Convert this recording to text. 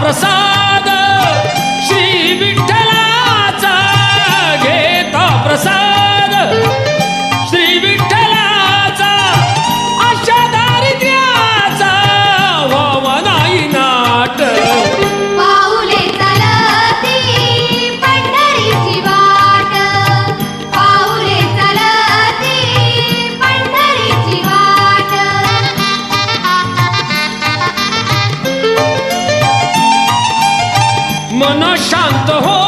प्रसाद श्री विठ्ठलाचा, घेता प्रसाद श्री विठ्ठलाचा, अशा दारिद्र्याचा व्हावा नाही नाट. पाऊले चालती पंढरीची वाट, पाऊले चालती पंढरीची वाट. मन शांत हो